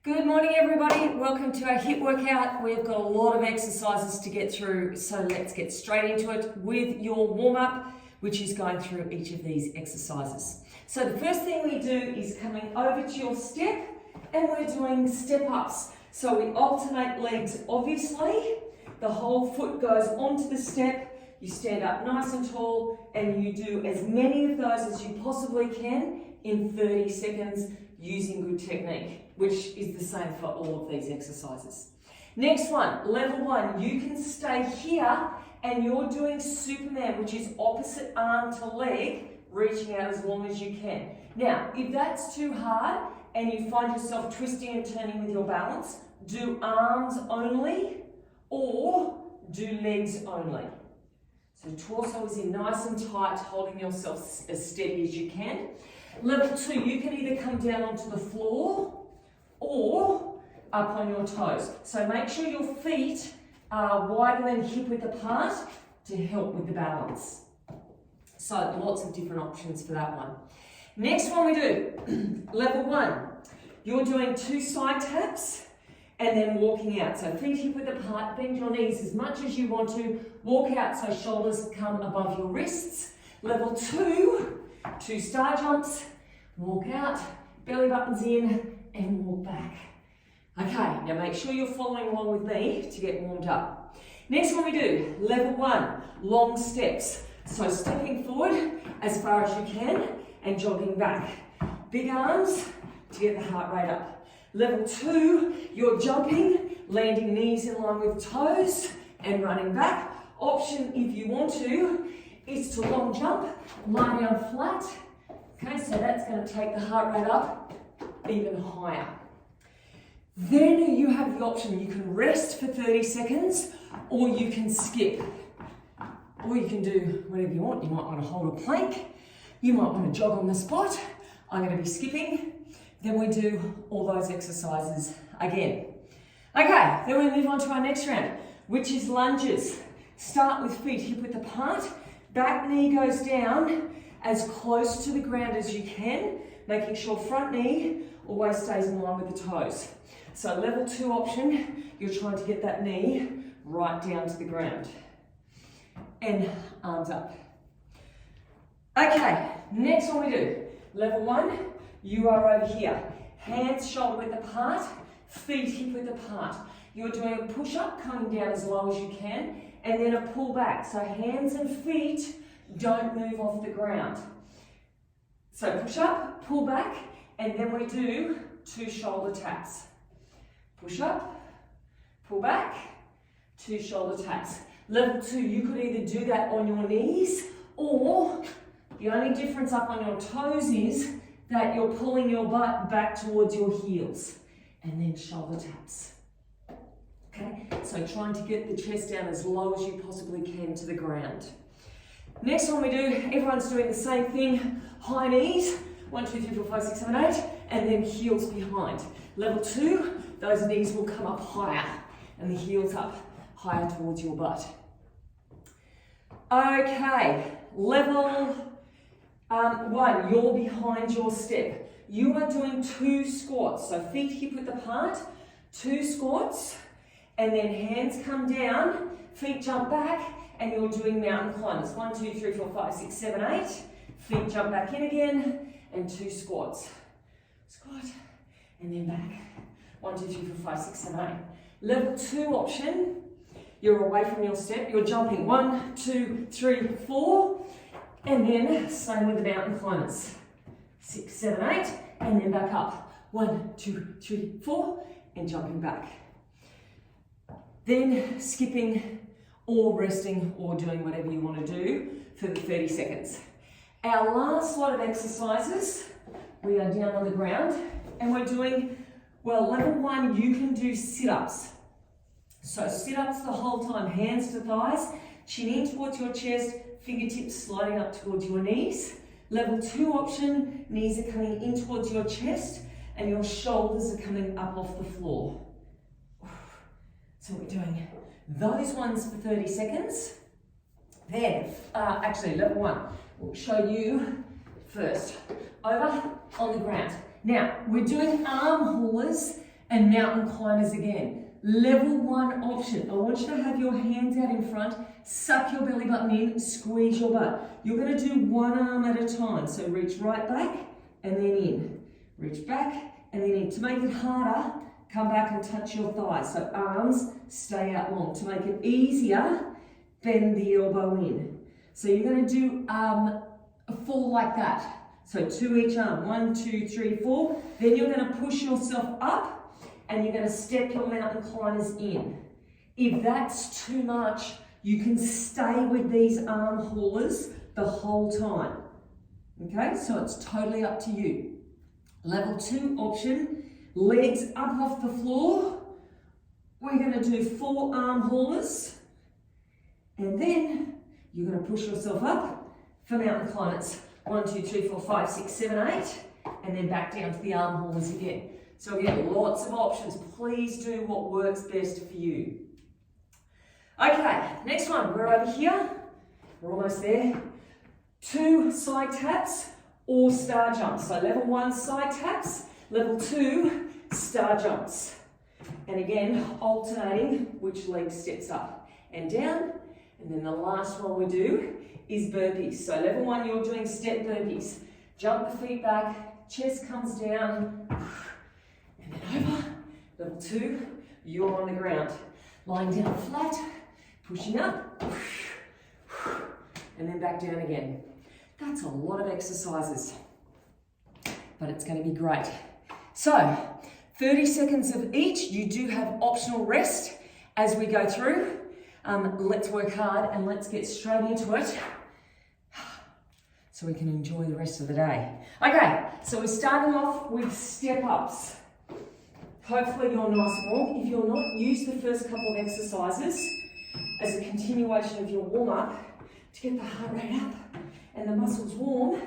Good morning, everybody. Welcome to our HIIT workout. We've got a lot of exercises to get through, so let's get straight into it with your warm-up, which is going through each of these exercises. So the first thing we do is coming over to your step, and we're doing step-ups. So we alternate legs, obviously. The whole foot goes onto the step, you stand up nice and tall, and you do as many of those as you possibly can in 30 seconds using good technique, which is the same for all of these exercises. Next one, level one, you can stay here and you're doing Superman, which is opposite arm to leg, reaching out as long as you can. Now, if that's too hard and you find yourself twisting and turning with your balance, do arms only or do legs only. So torso is in nice and tight, holding yourself as steady as you can. Level two, you can either come down onto the floor or up on your toes. So make sure your feet are wider than hip width apart to help with the balance. So lots of different options for that one. Next one we do, level one, you're doing 2 side taps and then walking out. So feet hip width apart, bend your knees as much as you want to, walk out so shoulders come above your wrists. Level two, 2 star jumps, walk out, belly buttons in, and walk back. Okay, now make sure you're following along with me to get warmed up. Next one we do, level one, long steps. So stepping forward as far as you can and jogging back. Big arms to get the heart rate up. Level two, you're jumping, landing knees in line with toes and running back. Option, if you want to, is to long jump, lie down flat. Okay, so that's going to take the heart rate up even higher. Then you have the option, you can rest for 30 seconds or you can skip. Or you can do whatever you want. You might want to hold a plank. You might want to jog on the spot. I'm going to be skipping. Then we do all those exercises again. Okay, then we move on to our next round, which is lunges. Start with feet hip width apart. Back knee goes down as close to the ground as you can, making sure front knee always stays in line with the toes. So level two option, you're trying to get that knee right down to the ground. And arms up. Okay, next one we do. Level one, you are over here. Hands shoulder width apart, feet hip width apart. You're doing a push-up, coming down as low as you can, and then a pull back. So hands and feet don't move off the ground. So push up, pull back, and then we do 2 shoulder taps. Push up, pull back, 2 shoulder taps. Level two, you could either do that on your knees, or the only difference up on your toes is that you're pulling your butt back towards your heels, and then shoulder taps. Okay, so trying to get the chest down as low as you possibly can to the ground. Next one we do, everyone's doing the same thing, high knees, 1, 2, 3, 4, 5, 6, 7, 8, and then heels behind. Level two, those knees will come up higher, and the heels up higher towards your butt. Okay, level one, you're behind your step. You are doing 2 squats, so feet hip width apart, 2 squats, and then hands come down, feet jump back, and you're doing mountain climbers. 1, 2, 3, 4, 5, 6, 7, 8. Feet jump back in again, and 2 squats. Squat, and then back. 1, 2, 3, 4, 5, 6, 7, 8. Level two option, you're away from your step, you're jumping 1, 2, 3, 4, and then same with the mountain climbers. 6, 7, 8, and then back up. 1, 2, 3, 4, and jumping back. Then skipping or resting or doing whatever you want to do for the 30 seconds. Our last lot of exercises, we are down on the ground and we're doing, well, level one, you can do sit-ups. So sit-ups the whole time, hands to thighs, chin in towards your chest, fingertips sliding up towards your knees. Level two option, knees are coming in towards your chest and your shoulders are coming up off the floor. So we're doing those ones for 30 seconds. Then, actually level one, we'll show you first. Over on the ground. Now, we're doing arm haulers and mountain climbers again. Level 1 option. I want you to have your hands out in front, suck your belly button in, squeeze your butt. You're going to do one arm at a time. So reach right back and then in. Reach back and then in. To make it harder, come back and touch your thighs. So arms stay out long. To make it easier, bend the elbow in. So you're going to do a 4 like that. So 2 each arm, 1, 2, 3, 4. Then you're going to push yourself up and you're going to step your mountain climbers in. If that's too much, you can stay with these arm haulers the whole time. Okay, so it's totally up to you. Level 2 option, legs up off the floor. We're going to do 4 arm haulers. And then you're going to push yourself up for mountain climbers. 1, 2, 3, 4, 5, 6, 7, 8. And then back down to the arm haulers again. So again, lots of options. Please do what works best for you. Okay, next one. We're over here. We're almost there. 2 side taps or star jumps. So level 1 side taps, level 2 star jumps. And again, alternating which leg steps up and down. And then the last one we do is burpees. So level 1, you're doing step burpees. Jump the feet back, chest comes down, and then over. Level 2, you're on the ground. Lying down flat, pushing up, and then back down again. That's a lot of exercises, but it's going to be great. So, 30 seconds of each. You do have optional rest as we go through. Let's work hard and let's get straight into it so we can enjoy the rest of the day. Okay, so we're starting off with step ups. Hopefully you're nice and warm. If you're not, use the first couple of exercises as a continuation of your warm up to get the heart rate up and the muscles warm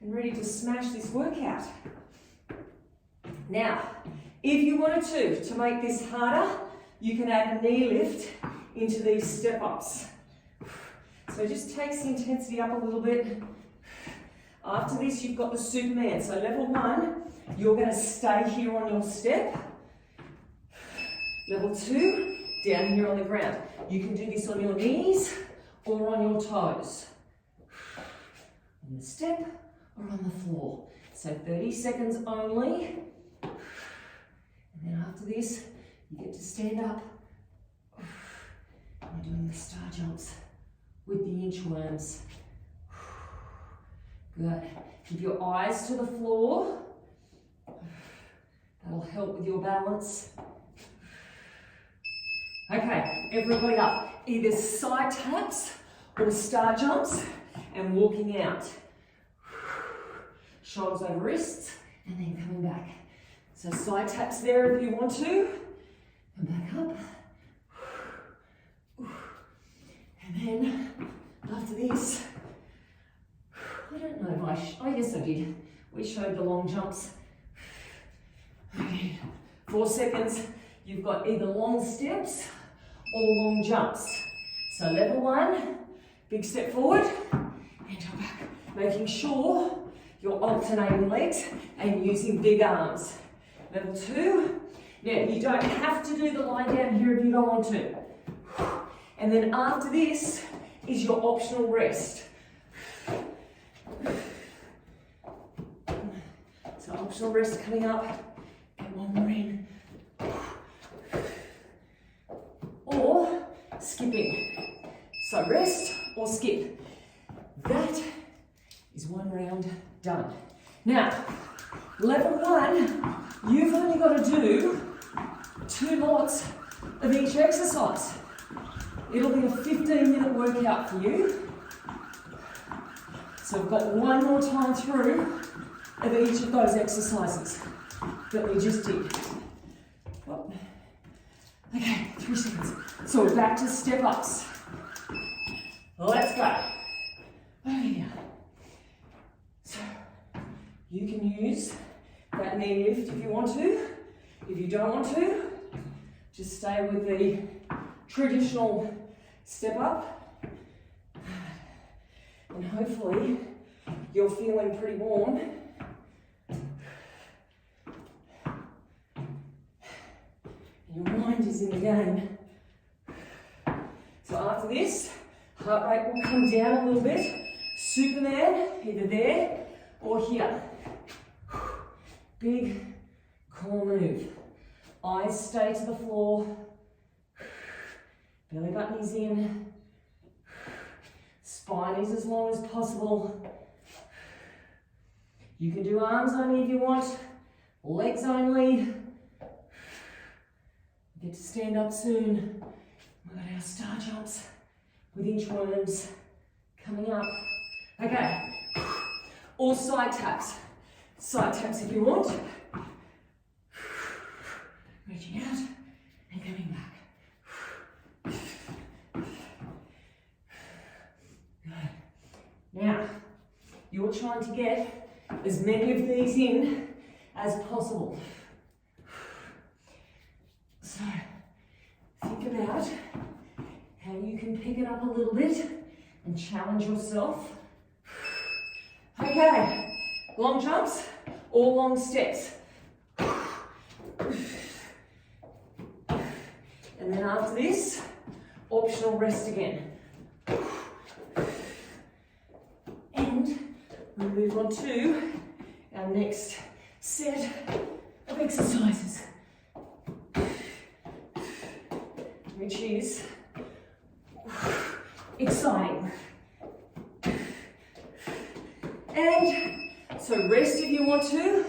and ready to smash this workout. Now, if you wanted to make this harder, you can add a knee lift into these step ups. So it just takes the intensity up a little bit. After this, you've got the Superman. So level 1, you're going to stay here on your step. Level 2, down here on the ground. You can do this on your knees or on your toes. On the step or on the floor. So 30 seconds only. And then after this, you get to stand up. You're doing the star jumps with the inchworms. Good. Keep your eyes to the floor. That'll help with your balance. Okay, everybody up. Either side taps or star jumps and walking out. Shoulders over wrists and then coming back. So side taps there if you want to. And back up. And then after this, I don't know if oh yes I did. We showed the long jumps. Okay, 4 seconds. You've got either long steps or long jumps. So level 1, big step forward and jump back. Making sure you're alternating legs and using big arms. Level 2. Now you don't have to do the lie down here if you don't want to. And then after this is your optional rest. So optional rest coming up. Get one more in. Or skipping. So rest or skip. That is 1 round done. Now, level 1, you've only got to do 2 lots of each exercise. It'll be a 15-minute workout for you. So we've got 1 more time through of each of those exercises that we just did. Well, okay, 3 seconds. So we're back to step ups. Let's go. Oh yeah. So you can use that knee lift if you want to. If you don't want to, just stay with the traditional step up. And hopefully you're feeling pretty warm and your mind is in the game. So after this, heart rate will come down a little bit. Superman, either there or here. Big core move. Eyes stay to the floor. Belly button is in. Spine is as long as possible. You can do arms only if you want, legs only. Get to stand up soon. We've got our star jumps with inchworms coming up. Okay, or side taps. Side taps if you want. Reaching out and coming back. Good. Now, you're trying to get as many of these in as possible. So, think about how you can pick it up a little bit and challenge yourself. Okay, long jumps or long steps. And then after this, optional rest again. And we move on to our next set of exercises, which is exciting. And so rest if you want to,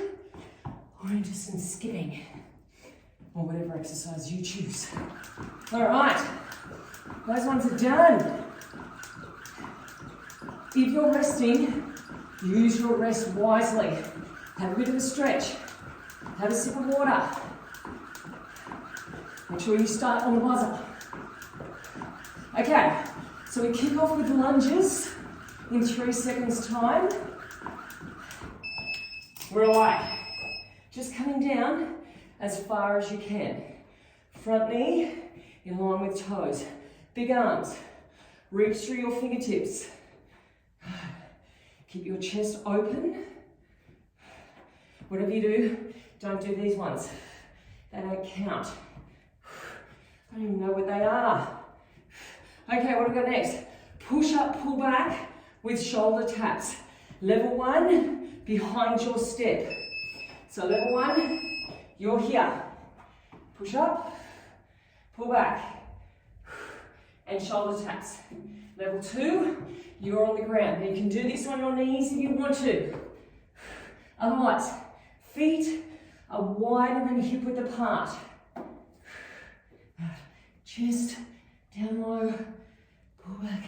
or into some skipping, or whatever exercise you choose. All right, those ones are done. If you're resting, use your rest wisely. Have a bit of a stretch. Have a sip of water. Make sure you start on the buzzer. Okay, so we kick off with lunges in 3 seconds time. We're away. Just coming down as far as you can. Front knee in line with toes. Big arms. Reach through your fingertips. Keep your chest open. Whatever you do, don't do these ones. They don't count. I don't even know what they are. Okay, what do we got next? Push up, pull back with shoulder taps. Level 1, behind your step. So level 1, you're here. Push up, pull back, and shoulder taps. Level 2, you're on the ground. Now you can do this on your knees if you want to. Otherwise, feet are wider than hip width apart. Chest down low, pull back.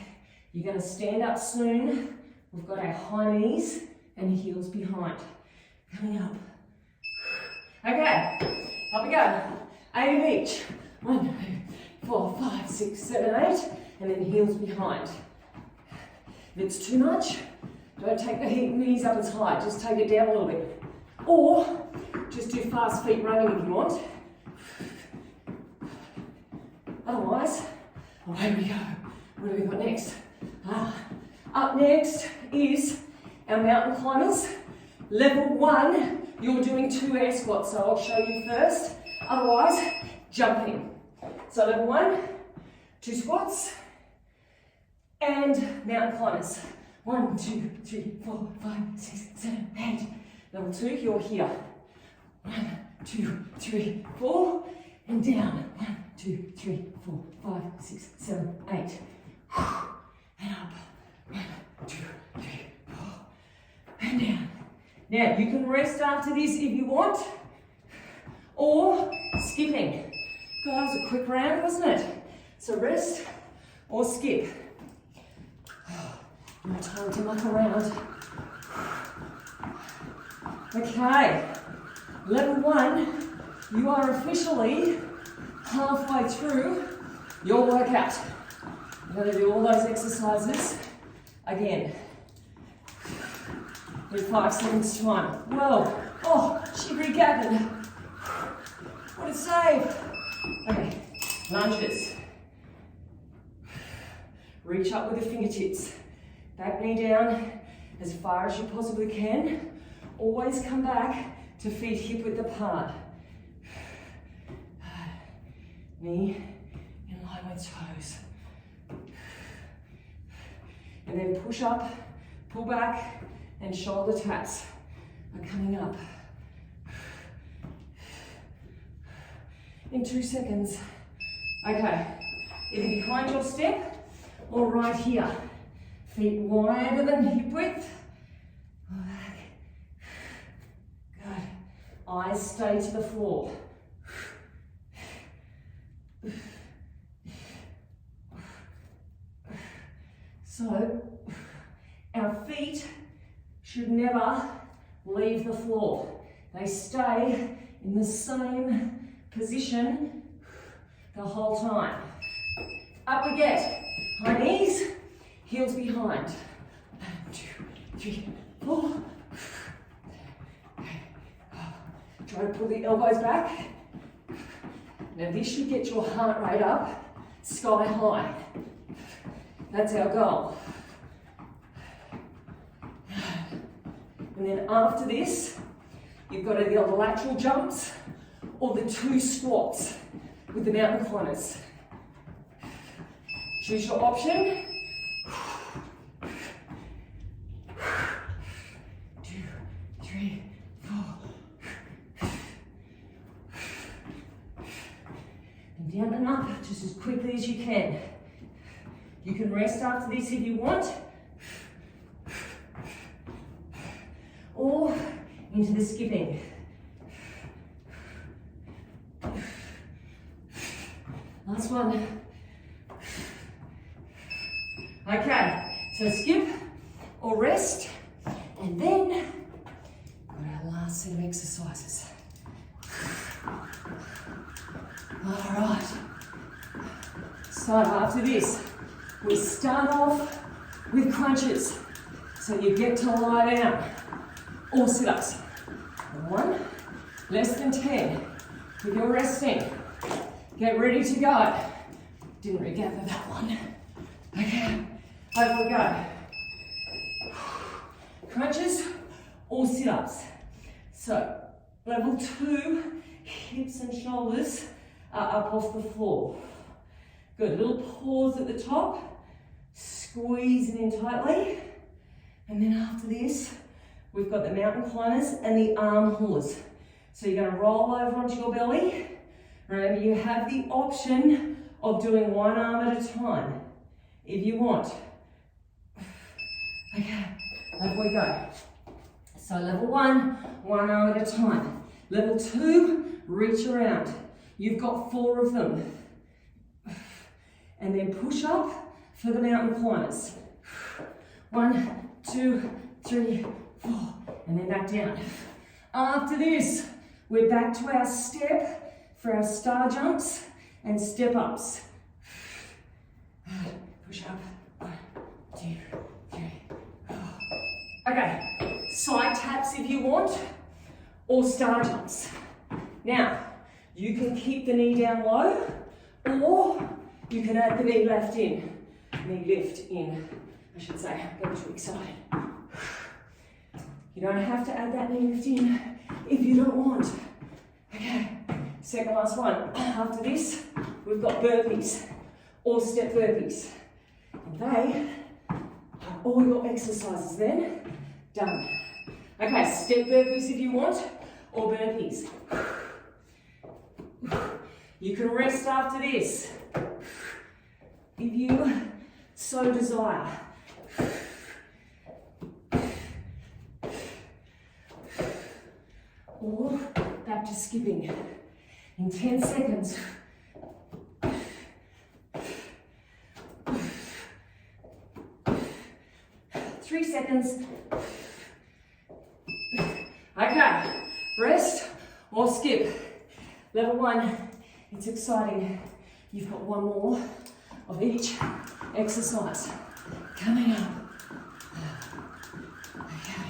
You're going to stand up soon. We've got our high knees and heels behind. Coming up. Okay, up we go. 8 of each. 1, 2, 4, 5, 6, 7, 8, and then heels behind. If it's too much, don't take the knees up as high, just take it down a little bit. Or just do fast feet running if you want. Otherwise, away we go. What have we got next? Up next is our mountain climbers. Level 1, you're doing 2 air squats, so I'll show you first. Otherwise, jumping. So level 1, 2 squats, and mountain climbers. 1, 2, 3, 4, 5, 6, 7, 8. Level 2, you're here. 1, 2, 3, 4, and down. 1, 2, 3, 4, 5, 6, 7, 8. And up. 1, 2, 3, 4, and down. Now you can rest after this if you want, or skipping. God, that was a quick round, wasn't it? So rest or skip. No time to muck around. Okay, level 1, you are officially halfway through your workout. You're going to do all those exercises again in 5 seconds time. Whoa, oh, shivery gabbin. What a save. Okay, lunges. Reach up with the fingertips. Back knee down as far as you possibly can. Always come back to feet hip width apart. Knee in line with toes. And then push up, pull back, and shoulder taps are coming up. In 2 seconds. Okay, either behind your step or right here. Feet wider than hip width. Pull back. Good. Eyes stay to the floor. So, our feet should never leave the floor. They stay in the same position the whole time. Up we get. High knees, heels behind. 1, 2, 3, 4. Try to pull the elbows back. Now this should get your heart rate up sky high. That's our goal. And then after this, you've got either the lateral jumps or the 2 squats with the mountain climbers. Choose your option. 2, 3, 4. And down and up just as quickly as you can. You can rest after this if you want. Or into the skipping. Last one. Okay, so skip or rest, and then got our last set of exercises. All right. So after this, we start off with crunches. So you get to lie down, or sit-ups. 1, less than 10. If you're resting, get ready to go. Didn't regather that one. Okay, over we go. Crunches or sit-ups. So, level 2, hips and shoulders are up off the floor. Good, little pause at the top. Squeeze it in tightly. And then after this, we've got the mountain climbers and the arm haulers. So you're going to roll over onto your belly. Remember, you have the option of doing one arm at a time if you want. Okay, over we go. So level 1, one arm at a time. Level 2, reach around. You've got 4 of them. And then push up for the mountain climbers. 1, 2, 3, 4, and then back down. After this, we're back to our step for our star jumps and step ups. Push up. 1, 2, 3, 4. Okay, side taps if you want, or star jumps. Now, you can keep the knee down low, or you can add the knee left in. Knee lift in, I should say. I'm getting too excited. You don't have to add that knee lift in if you don't want. Okay, second last one. After this, we've got burpees or step burpees. And they are all your exercises then done. Okay, step burpees if you want, or burpees. You can rest after this if you so desire. Or back to skipping in 10 seconds. 3 seconds. Okay, rest or skip. Level 1, it's exciting. You've got one more of each exercise coming up. Okay,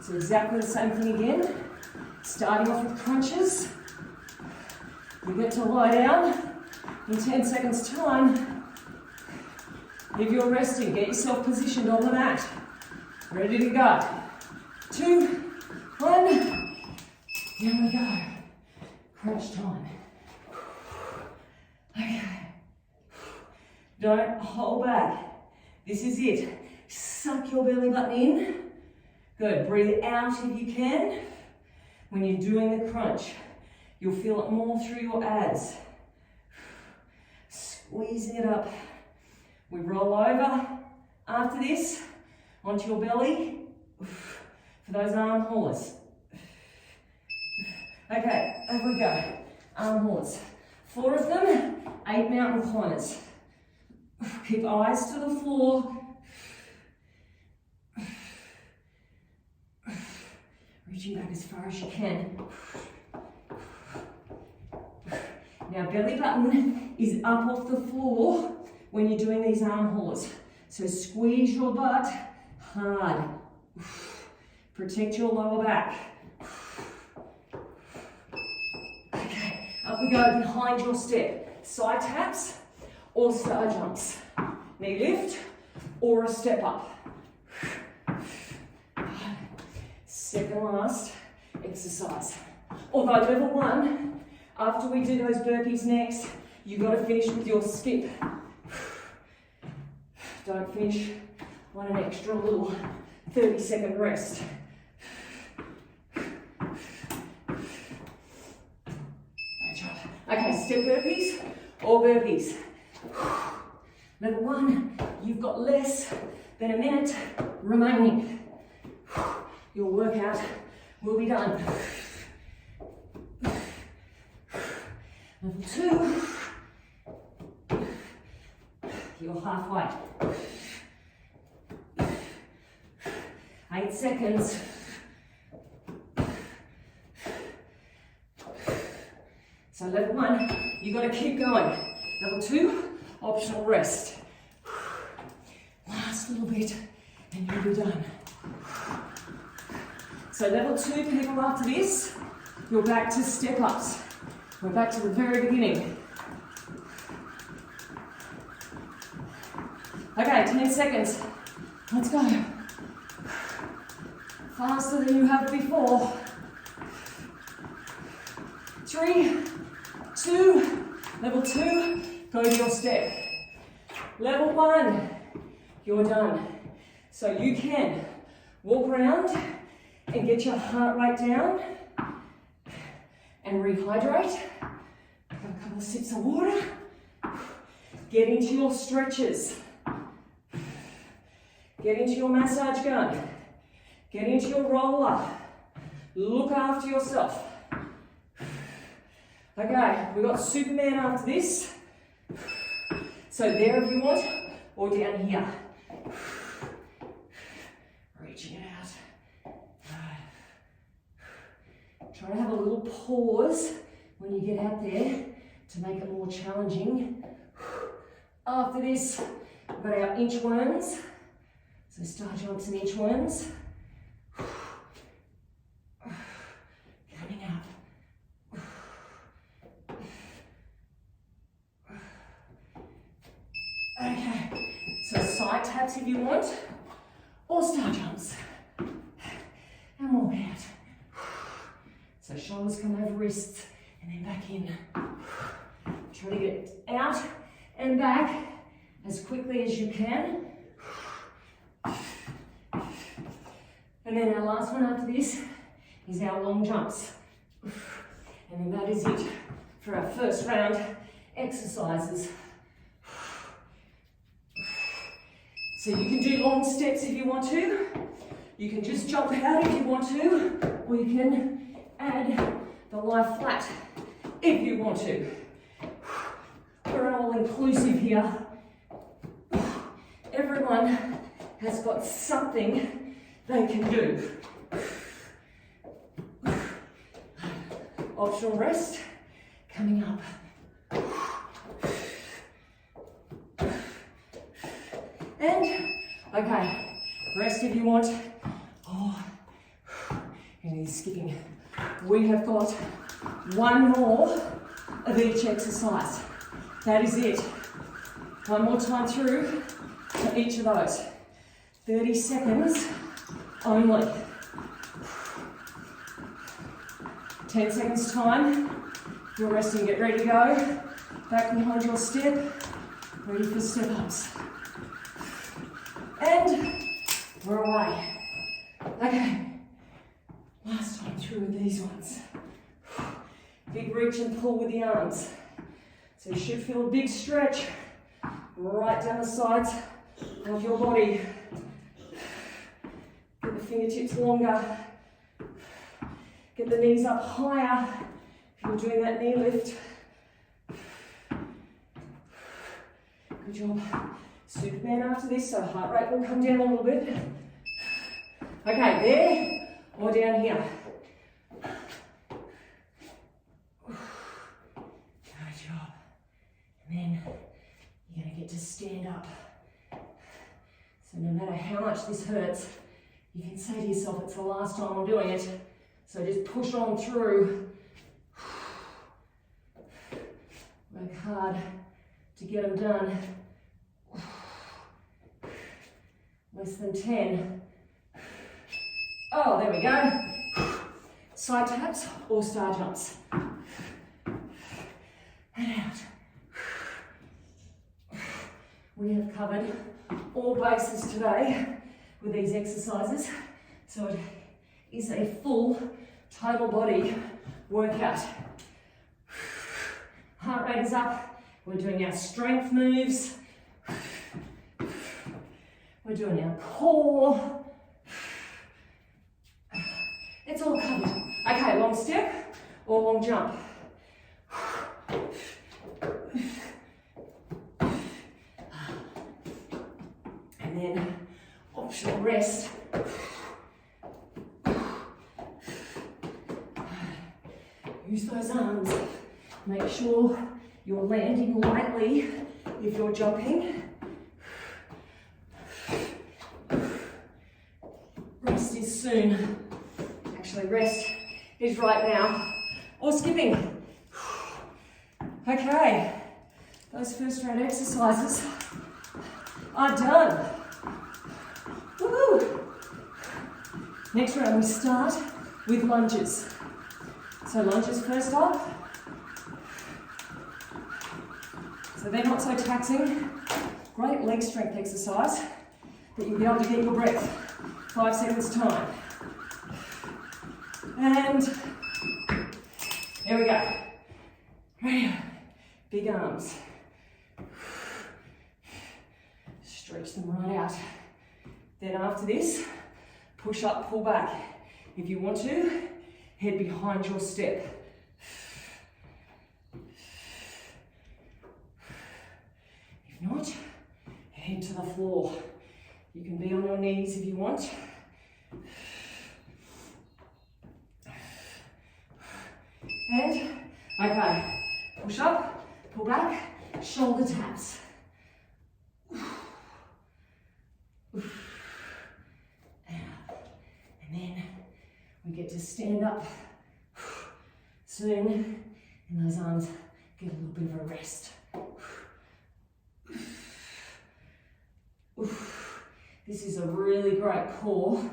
so exactly the same thing again. Starting off with crunches. You get to lie down in 10 seconds time. If you're resting, get yourself positioned on the mat. Ready to go. 2, 1. Here we go. Crunch time. Okay. Don't hold back. This is it. Suck your belly button in. Good. Breathe out if you can. When you're doing the crunch, you'll feel it more through your abs. Squeezing it up. We roll over after this onto your belly for those arm haulers. Okay, over we go. Arm haulers. 4 of them, 8 mountain climbers. Keep eyes to the floor. Reaching back as far as you can. Now belly button is up off the floor when you're doing these arm haulers. So squeeze your butt hard. Protect your lower back. Okay, up we go behind your step. Side taps or star jumps. Knee lift or a step up. Second last exercise. Although level 1, after we do those burpees next, you've got to finish with your skip. Don't finish on an extra little 30-second rest. Okay, step burpees or burpees. Level 1, you've got less than a minute remaining. Your workout will be done. Level 2, you're halfway. 8 seconds. So level 1, you've got to keep going. Level 2, optional rest. Last little bit and you'll be done. So level 2 people after this, you're back to step ups. We're back to the very beginning. Okay, 10 seconds. Let's go. Faster than you have before. 3, 2, level 2, go to your step. Level 1, you're done. So you can walk around and get your heart rate down and rehydrate. Have a couple of sips of water. Get into your stretches. Get into your massage gun. Get into your roller. Look after yourself. Okay, we've got Superman after this. So there if you want, or down here. Reaching it out. Try to have a little pause when you get out there to make it more challenging. After this, we've got our inchworms. So star jumps and inchworms. Coming up. Okay, so side taps if you want, or star jumps. And walk out. So shoulders come over wrists and then back in. Try to get out and back as quickly as you can. And then our last one after this is our long jumps. And then that is it for our first round exercises. So you can do long steps if you want to. You can just jump out if you want to, or you can add the lie flat if you want to. We're all inclusive here. Everyone has got something they can do. Optional rest coming up. And, okay, rest if you want. Oh, and skipping. We have got one more of each exercise. That is it. One more time through to each of those. 30 seconds only. 10 seconds time. You're resting, get ready to go. Back behind your step. Ready for step ups. And we're away. Okay. Last time through with these ones. Big reach and pull with the arms. So you should feel a big stretch right down the sides of your body. Get the fingertips longer. Get the knees up higher if you're doing that knee lift. Good job. Superman after this, so heart rate will come down a little bit. Okay, there or down here. Good job. And then you're going to get to stand up. So no matter how much this hurts, you can say to yourself, it's the last time I'm doing it. So just push on through. Work hard to get them done. Less than 10. Oh, there we go. Side taps or star jumps. And out. We have covered all bases today with these exercises. So it is a full total body workout. Heart rate is up. We're doing our strength moves. We're doing our core. It's all covered. Okay, long step or long jump. And then optional rest. Use those arms. Make sure you're landing lightly if you're jumping. Rest is soon. Actually, rest is right now. Or skipping. Okay, those first round exercises are done. Woohoo! Next round we start with lunges. So lunges first up. So they're not so taxing. Great leg strength exercise that you'll be able to get your breath. 5 seconds time. And there we go. Ready? Big arms. Stretch them right out. Then after this, push up, pull back. If you want to, head behind your step. If not, head to the floor. You can be on your knees if you want. And, okay, push up, pull back, shoulder taps. And then we get to stand up soon, and those arms get a little bit of a rest. This is a really great core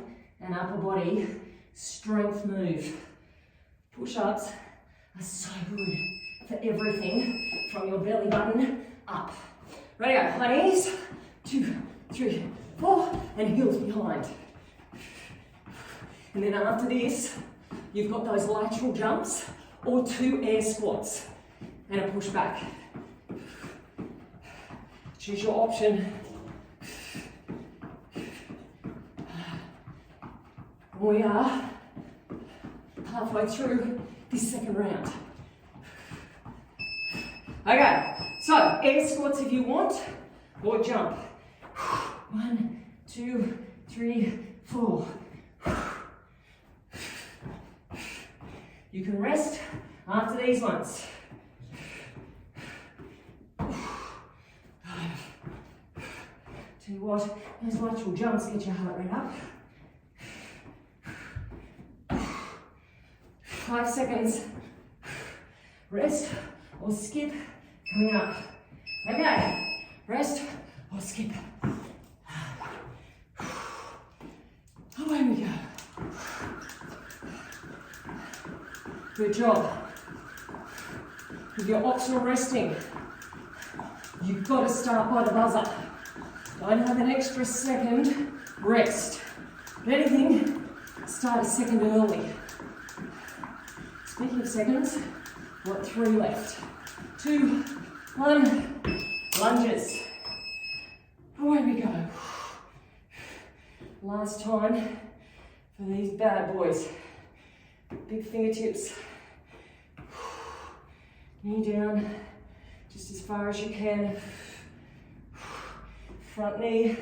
and upper body strength move. Push-ups are so good for everything from your belly button up. Ready, go, high knees, 2, 3, 4, and heels behind. And then after this, you've got those lateral jumps or 2 air squats and a push back. Choose your option. We are halfway through this second round. Okay, so air squats if you want, or jump. 1, 2, 3, 4. You can rest after these ones. Tell you what, those lateral jumps get your heart rate up. 5 seconds. Rest or skip coming up. Okay, rest or skip. Away we go. Good job. With your optional resting, You've got to start by the buzzer. Don't have an extra second, rest. If anything, start a second early. Speaking of seconds, we've got 3 left. 2, 1, lunges. Away we go. Last time for these bad boys. Big fingertips. Knee down, just as far as you can. Front knee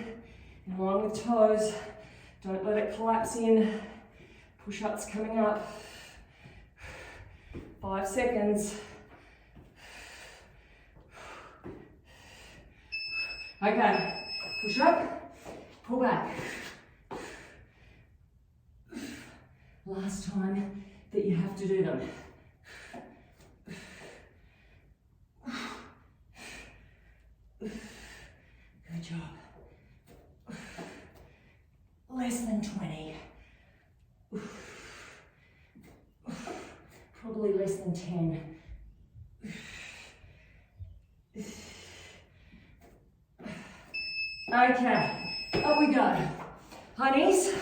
in line with toes. Don't let it collapse in. Push-ups coming up. 5 seconds. Okay, push up, pull back. Last time that you have to do them. Good job. Less than 20. Probably less than 10. Okay, up we go. High knees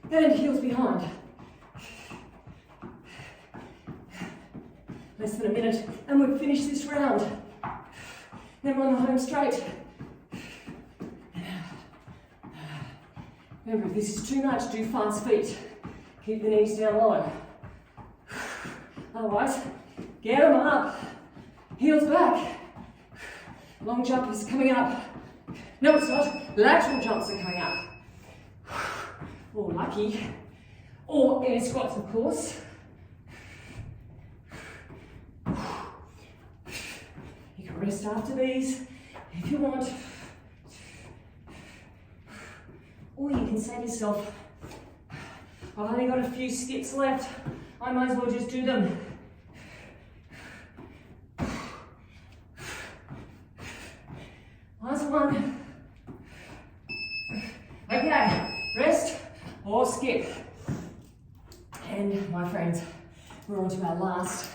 and heels behind. Less than a minute and we've finished this round. Then we're on the home straight. Remember, if this is too much, do fast feet. Keep the knees down low. Otherwise, get them up. Heels back. Long jump is coming up. No, it's not. Lateral jumps are coming up. Or lucky. Or air squats, of course. You can rest after these if you want. Or you can say to yourself, I've only got a few skips left. I might as well just do them. Last one. Okay, rest or skip. And my friends, we're on to our last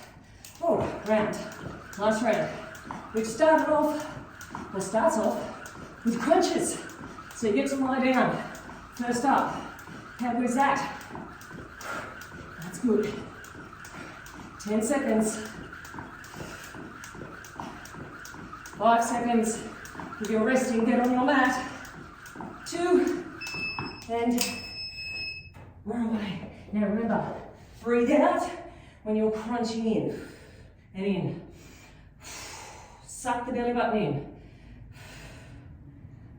round. Last round. Which starts off with crunches. So you get to lie down. First up. How good is that? That's good. 10 seconds. 5 seconds. If you're resting, get on your mat. 2, and we're away. Now remember, breathe out when you're crunching in and in. Suck the belly button in.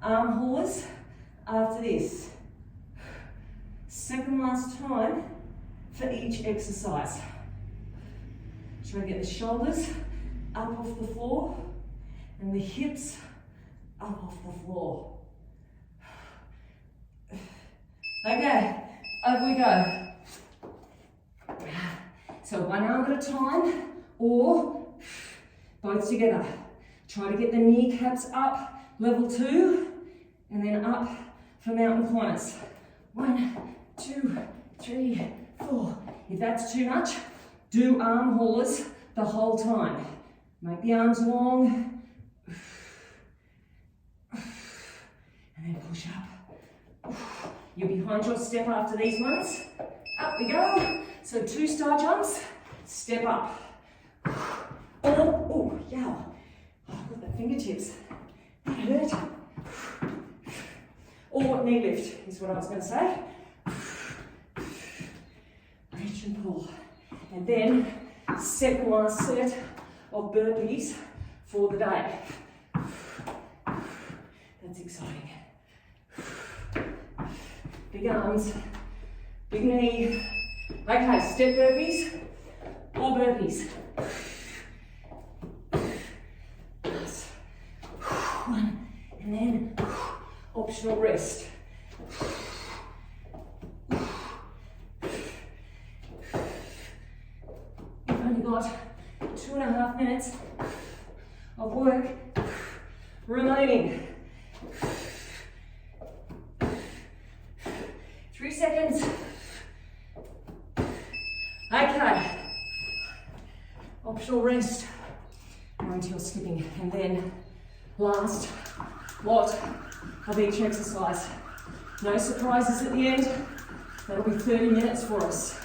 Arm haulers after this. Second last time for each exercise. Try to get the shoulders up off the floor and the hips up off the floor. Okay, over we go. So one arm at a time or both together. Try to get the kneecaps up, level 2, and then up for mountain climbers. 1, 2, 3, 4. If that's too much, do arm haulers the whole time. Make the arms long. And then push up. You're behind your step after these ones. Up we go. So 2 star jumps, step up. Or, yeah. I've got the fingertips. That hurt. Or knee lift is what I was going to say. Reach and pull. And then second last set of burpees for the day. That's exciting. Big arms, big knee. Okay, step burpees or burpees. Nice. 1, and then optional rest. You've only got 2.5 minutes of work remaining. 3 seconds. Okay. Optional rest. I'm going into your skipping. And then last lot of each exercise. No surprises at the end. That'll be 30 minutes for us.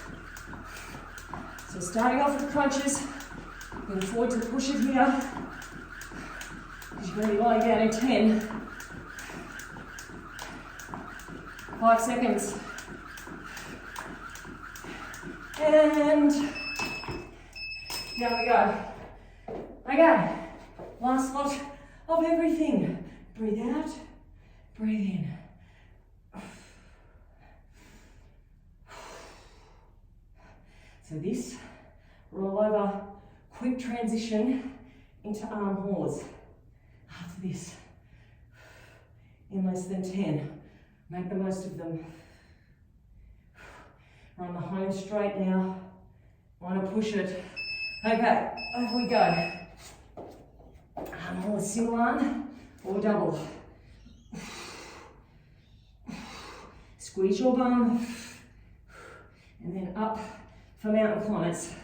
So starting off with crunches, looking forward to push it here, because you're going to be lying down in 10. 5 seconds. And down we go. Okay, last lot of everything. Breathe out, breathe in. So this roll over, quick transition into arm haulers. After this, in less than 10. Make the most of them. Run the home straight now. Want to push it. Okay, over we go. Arm haulers, single arm or double. Squeeze your bum. And then up for mountain climbers.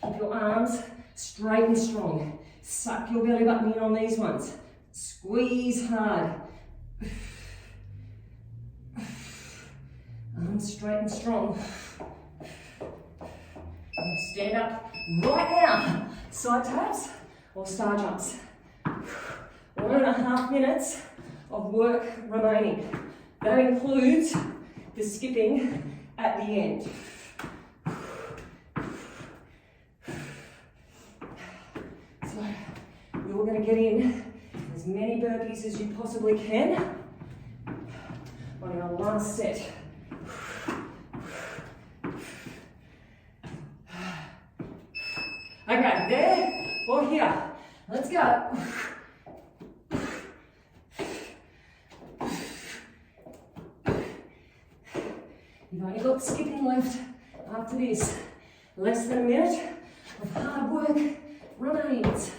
Keep your arms straight and strong. Suck your belly button in on these ones. Squeeze hard. Arms straight and strong. Stand up right now. Side taps or star jumps. 1.5 minutes of work remaining. That includes the skipping at the end. So you're going to get in as many burpees as you possibly can on your last set. Okay, there or here. Let's go. You've only got skipping left after this. Less than a minute of hard work remains.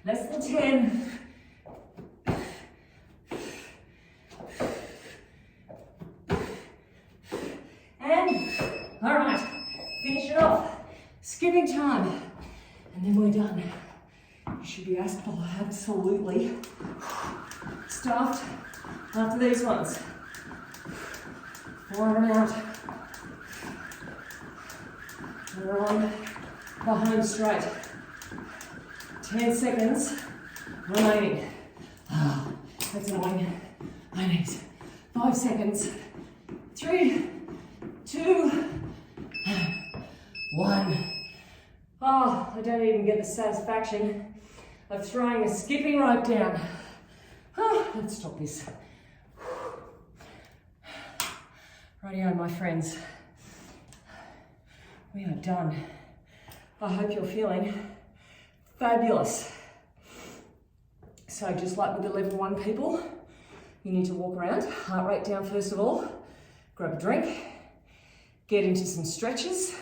Less than 10. And, all right, finish it off. Skipping time. And then we're done. You should be absolutely stuffed after these ones. 4 of them out. We're on the home straight. 10 seconds remaining. Oh, that's annoying. My knees. 5 seconds. 3, 2, 1. Oh, I don't even get the satisfaction of throwing a skipping rope down. Oh, let's stop this. Rightio, my friends. We are done. I hope you're feeling fabulous. So just like with the level 1 people, you need to walk around, heart rate down first of all, grab a drink, get into some stretches,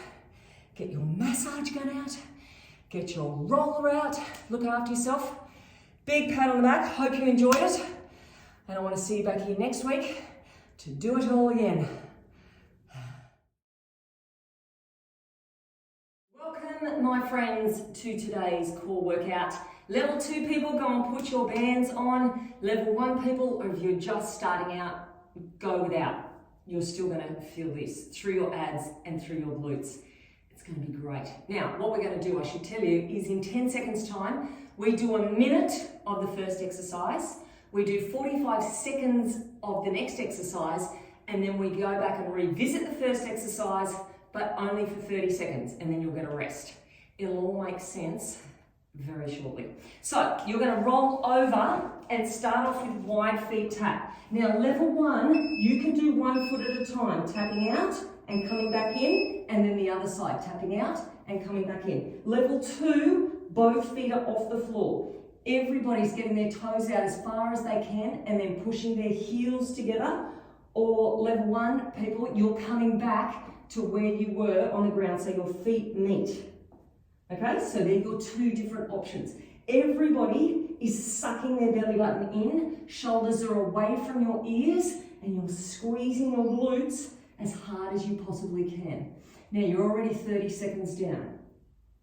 get your massage gun out, get your roller out, look after yourself. Big pat on the back, hope you enjoyed it. And I want to see you back here next week to do it all again. Welcome, my friends, to today's core workout. Level 2 people, go and put your bands on. Level 1 people, or if you're just starting out, go without. You're still going to feel this through your abs and through your glutes. It's going to be great. Now, what we're going to do, I should tell you, is in 10 seconds time, we do a minute of the first exercise, we do 45 seconds of the next exercise, and then we go back and revisit the first exercise, but only for 30 seconds, and then you'll get a rest. It'll all make sense very shortly. So you're going to roll over and start off with wide feet tap. Now level 1, you can do 1 foot at a time, tapping out and coming back in, and then the other side, tapping out and coming back in. Level 2, both feet are off the floor. Everybody's getting their toes out as far as they can and then pushing their heels together. Or level 1, people, you're coming back to where you were on the ground, so your feet meet. Okay, so they're your 2 different options. Everybody is sucking their belly button in, shoulders are away from your ears, and you're squeezing your glutes as hard as you possibly can. Now you're already 30 seconds down.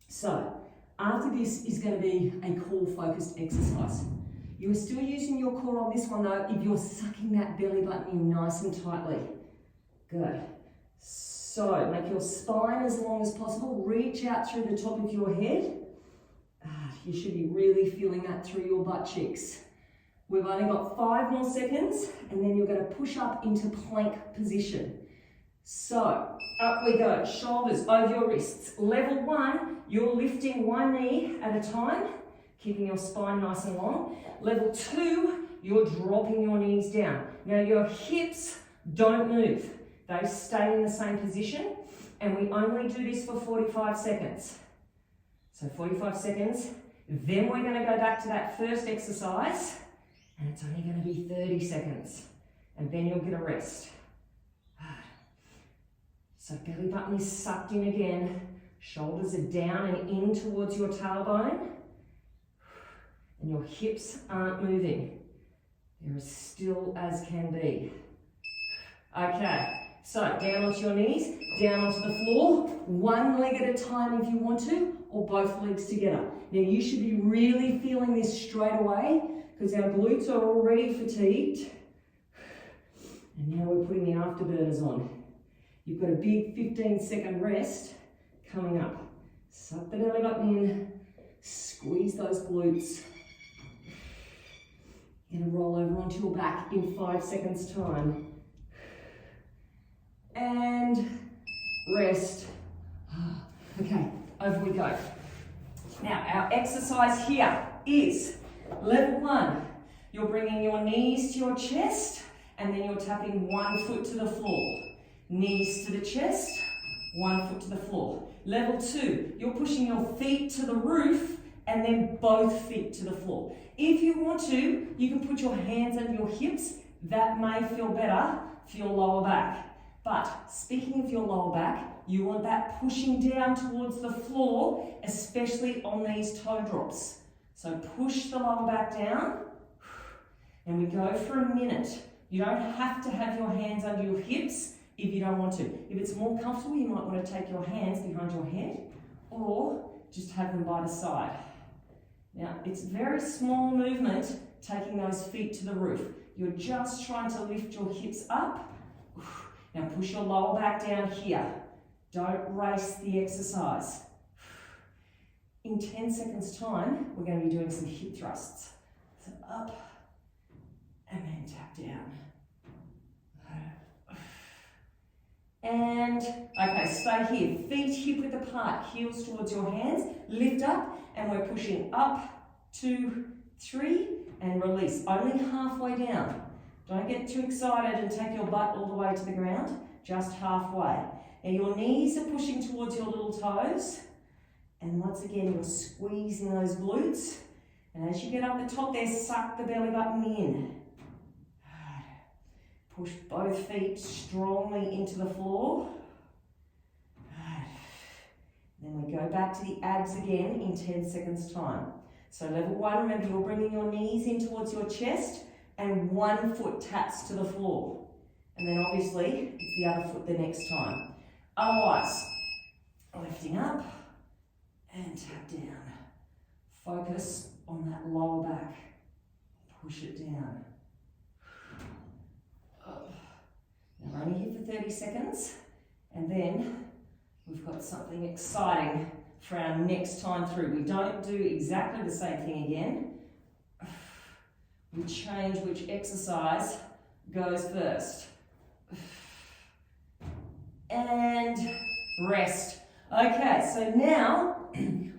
So after this is going to be a core focused exercise. You are still using your core on this one though if you're sucking that belly button in nice and tightly. Good. So make your spine as long as possible. Reach out through the top of your head. You should be really feeling that through your butt cheeks. We've only got 5 more seconds and then you're going to push up into plank position. So up we go, shoulders over your wrists. Level 1, you're lifting one knee at a time, keeping your spine nice and long. Level 2, you're dropping your knees down. Now your hips don't move. They stay in the same position and we only do this for 45 seconds. So 45 seconds, then we're going to go back to that first exercise and it's only going to be 30 seconds and then you'll get a rest. So belly button is sucked in again, shoulders are down and in towards your tailbone and your hips aren't moving. They're as still as can be. Okay, so down onto your knees, down onto the floor, one leg at a time if you want to, or both legs together. Now you should be really feeling this straight away because our glutes are already fatigued. And now we're putting the afterburners on. You've got a big 15-second rest coming up. Suck the belly button in, squeeze those glutes. You're going to roll over onto your back in 5 seconds time. And rest. Okay, over we go. Now our exercise here is level 1. You're bringing your knees to your chest and then you're tapping one foot to the floor. Knees to the chest, one foot to the floor. Level 2, you're pushing your feet to the roof and then both feet to the floor. If you want to, you can put your hands under your hips. That may feel better for your lower back. But speaking of your lower back, you want that pushing down towards the floor, especially on these toe drops. So push the lower back down and we go for a minute. You don't have to have your hands under your hips if you don't want to. If it's more comfortable, you might want to take your hands behind your head or just have them by the side. Now, it's a very small movement, taking those feet to the roof. You're just trying to lift your hips up. Now push your lower back down here. Don't race the exercise. In 10 seconds time, we're going to be doing some hip thrusts. So up and then tap down. And, okay, stay here. Feet hip width apart, heels towards your hands. Lift up, and we're pushing up, 2, 3, and release. Only halfway down. Don't get too excited and take your butt all the way to the ground. Just halfway. Now your knees are pushing towards your little toes. And once again, you're squeezing those glutes. And as you get up the top there, suck the belly button in. Push both feet strongly into the floor. Then we go back to the abs again in 10 seconds time. So level 1, remember you're bringing your knees in towards your chest and one foot taps to the floor. And then obviously it's the other foot the next time. Otherwise, lifting up and tap down. Focus on that lower back. Push it down. Now we're only here for 30 seconds and then we've got something exciting for our next time through. We don't do exactly the same thing again. We change which exercise goes first. And rest. Okay, so now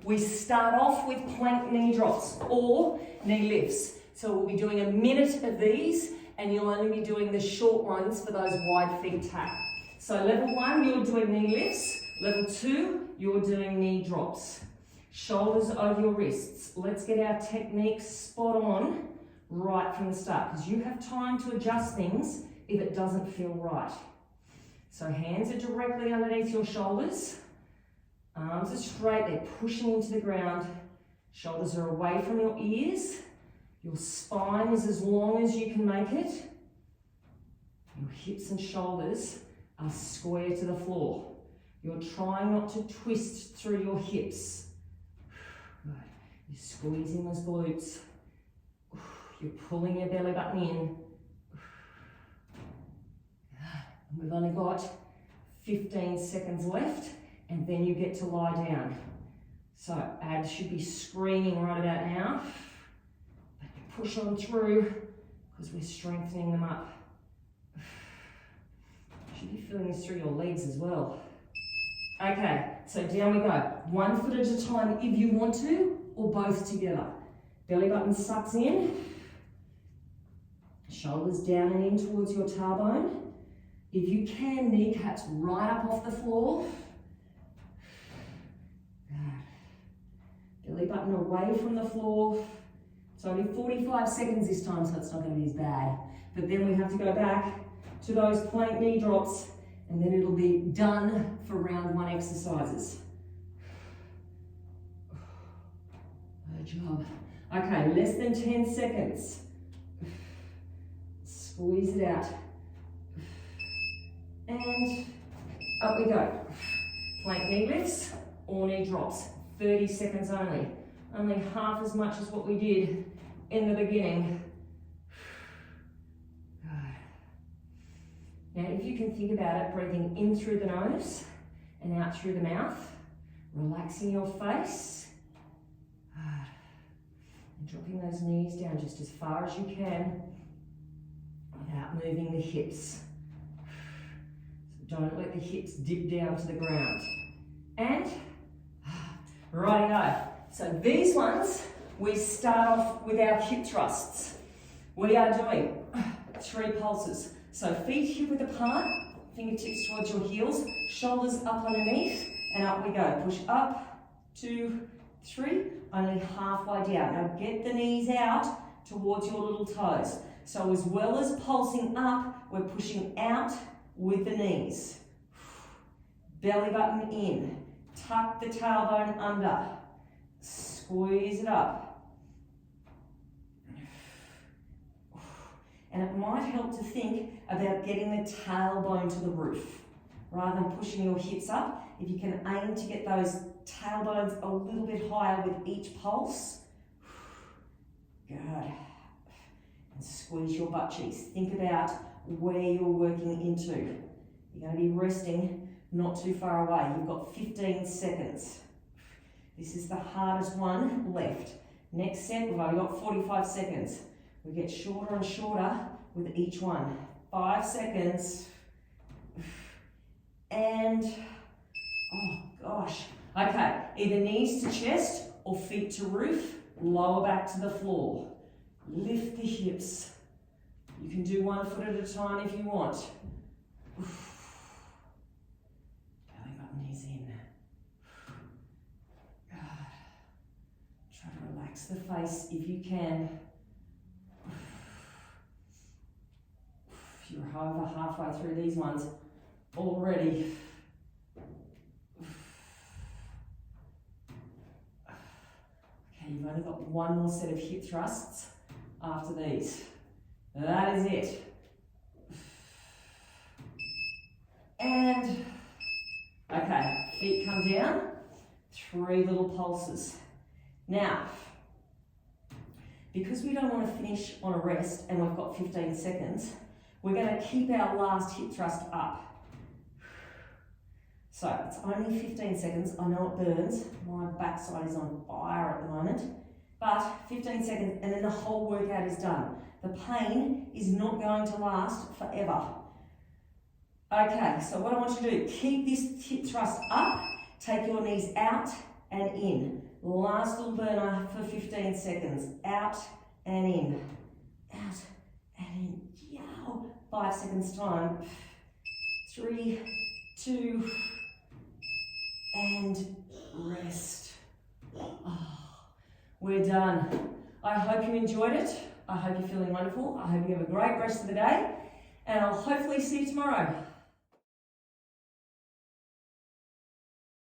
we start off with plank knee drops or knee lifts. So we'll be doing a minute of these and you'll only be doing the short ones for those wide feet tap. So level 1, you're doing knee lifts. Level 2, you're doing knee drops. Shoulders over your wrists. Let's get our technique spot on right from the start because you have time to adjust things if it doesn't feel right. So hands are directly underneath your shoulders. Arms are straight, they're pushing into the ground. Shoulders are away from your ears. Your spine is as long as you can make it. Your hips and shoulders are square to the floor. You're trying not to twist through your hips. Good. You're squeezing those glutes. You're pulling your belly button in. And we've only got 15 seconds left, and then you get to lie down. So abs should be screaming right about now. But you push on through because we're strengthening them up. You should be feeling this through your legs as well. Okay, so down we go. 1 foot at a time if you want to, or both together. Belly button sucks in. Shoulders down and in towards your tailbone. If you can, kneecaps right up off the floor. Belly button away from the floor. It's only 45 seconds this time, so it's not going to be as bad. But then we have to go back to those plank knee drops, and then it'll be done for round 1 exercises. Good job. Okay, less than 10 seconds. Squeeze it out. And up we go. Plank knee lifts or knee drops. 30 seconds only. Only half as much as what we did in the beginning. Good. Now if you can think about it, breathing in through the nose and out through the mouth. Relaxing your face. Good. And dropping those knees down just as far as you can without moving the hips. So don't let the hips dip down to the ground. And righty-go. So these ones, we start off with our hip thrusts. We are doing 3 pulses. So feet hip width apart, fingertips towards your heels, shoulders up underneath, and up we go. Push up, 2, 3, only halfway down. Now get the knees out towards your little toes. So as well as pulsing up, we're pushing out with the knees. Belly button in. Tuck the tailbone under. Squeeze it up. And it might help to think about getting the tailbone to the roof rather than pushing your hips up. If you can aim to get those tailbones a little bit higher with each pulse. Good. And squeeze your butt cheeks. Think about where you're working into. You're going to be resting not too far away. You've got 15 seconds. This is the hardest one left. Next set, we've only got 45 seconds. We get shorter and shorter with each one. 5 seconds. And, oh gosh. Okay, either knees to chest or feet to roof, lower back to the floor. Lift the hips. You can do 1 foot at a time if you want. Belly button is in. Good. Try to relax the face if you can. You're over halfway through these ones already. Okay, you've only got 1 more set of hip thrusts after these. That is it. And, okay, feet come down, 3 little pulses. Now, because we don't want to finish on a rest and we've got 15 seconds, we're going to keep our last hip thrust up. So, it's only 15 seconds. I know it burns. My backside is on fire at the moment. But 15 seconds and then the whole workout is done. The pain is not going to last forever. Okay, so what I want you to do, keep this hip thrust up, take your knees out and in. Last little burner for 15 seconds. Out and in. Out and in. Yow. 5 seconds time. 3, 2, and rest. Oh, we're done. I hope you enjoyed it. I hope you're feeling wonderful. I hope you have a great rest of the day. And I'll hopefully see you tomorrow.